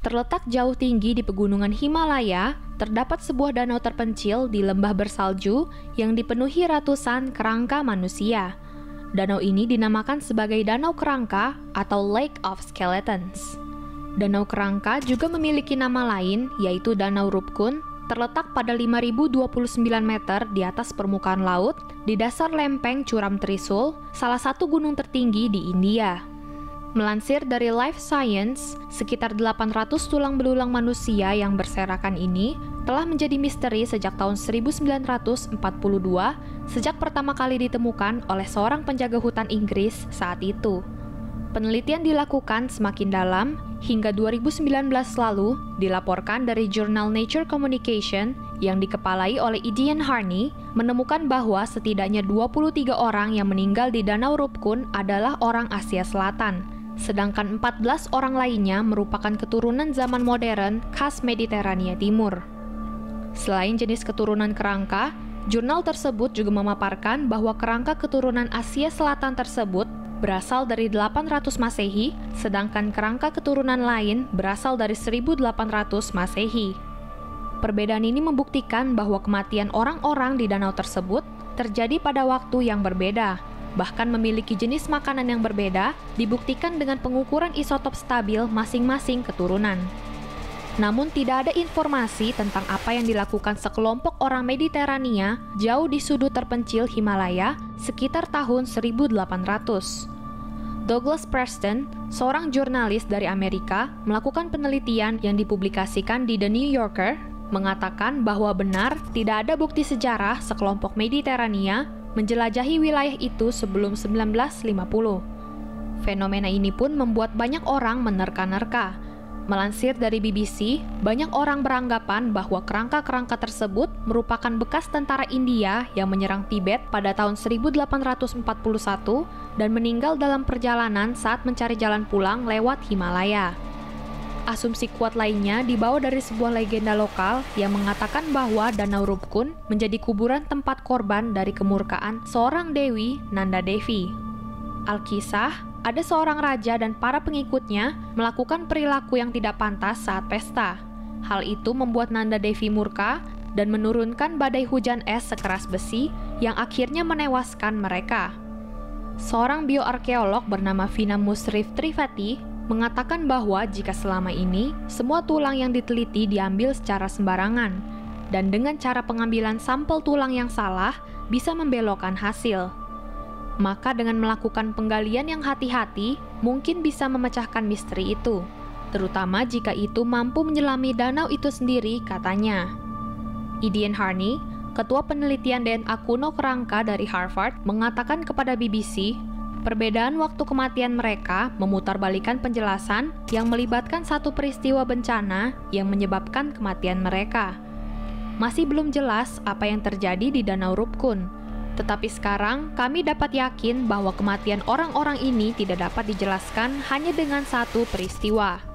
Terletak jauh tinggi di pegunungan Himalaya, terdapat sebuah danau terpencil di lembah bersalju yang dipenuhi ratusan kerangka manusia. Danau ini dinamakan sebagai Danau Kerangka atau Lake of Skeletons. Danau Kerangka juga memiliki nama lain, yaitu Danau Rupkun, terletak pada 5.029 meter di atas permukaan laut, di dasar lempeng curam Trisul, salah satu gunung tertinggi di India. Melansir dari Life Science, sekitar 800 tulang belulang manusia yang berserakan ini telah menjadi misteri sejak tahun 1942, sejak pertama kali ditemukan oleh seorang penjaga hutan Inggris saat itu. Penelitian dilakukan semakin dalam, hingga 2019 lalu dilaporkan dari jurnal Nature Communication yang dikepalai oleh Ian Harney menemukan bahwa setidaknya 23 orang yang meninggal di Danau Rupkun adalah orang Asia Selatan. Sedangkan 14 orang lainnya merupakan keturunan zaman modern khas Mediterania Timur. Selain jenis keturunan kerangka, jurnal tersebut juga memaparkan bahwa kerangka keturunan Asia Selatan tersebut berasal dari 800 Masehi, sedangkan kerangka keturunan lain berasal dari 1800 Masehi. Perbedaan ini membuktikan bahwa kematian orang-orang di danau tersebut terjadi pada waktu yang berbeda. Bahkan memiliki jenis makanan yang berbeda, dibuktikan dengan pengukuran isotop stabil masing-masing keturunan. Namun tidak ada informasi tentang apa yang dilakukan sekelompok orang Mediterania jauh di sudut terpencil Himalaya sekitar tahun 1800. Douglas Preston, seorang jurnalis dari Amerika, melakukan penelitian yang dipublikasikan di The New Yorker, mengatakan bahwa benar tidak ada bukti sejarah sekelompok Mediterania menjelajahi wilayah itu sebelum 1950. Fenomena ini pun membuat banyak orang menerka-nerka. Melansir dari BBC, banyak orang beranggapan bahwa kerangka-kerangka tersebut merupakan bekas tentara India yang menyerang Tibet pada tahun 1841 dan meninggal dalam perjalanan saat mencari jalan pulang lewat Himalaya. Asumsi kuat lainnya dibawa dari sebuah legenda lokal yang mengatakan bahwa Danau Rupkun menjadi kuburan tempat korban dari kemurkaan seorang dewi, Nanda Devi. Alkisah, ada seorang raja dan para pengikutnya melakukan perilaku yang tidak pantas saat pesta. Hal itu membuat Nanda Devi murka dan menurunkan badai hujan es sekeras besi yang akhirnya menewaskan mereka. Seorang bioarkeolog bernama Vina Musrif Trivati mengatakan bahwa jika selama ini semua tulang yang diteliti diambil secara sembarangan, dan dengan cara pengambilan sampel tulang yang salah bisa membelokkan hasil, maka dengan melakukan penggalian yang hati-hati mungkin bisa memecahkan misteri itu, terutama jika itu mampu menyelami danau itu sendiri, katanya. Ian Harney, ketua penelitian DNA kuno kerangka dari Harvard, mengatakan kepada BBC, perbedaan waktu kematian mereka memutarbalikkan penjelasan yang melibatkan satu peristiwa bencana yang menyebabkan kematian mereka. Masih belum jelas apa yang terjadi di Danau Rupkun, tetapi sekarang kami dapat yakin bahwa kematian orang-orang ini tidak dapat dijelaskan hanya dengan satu peristiwa.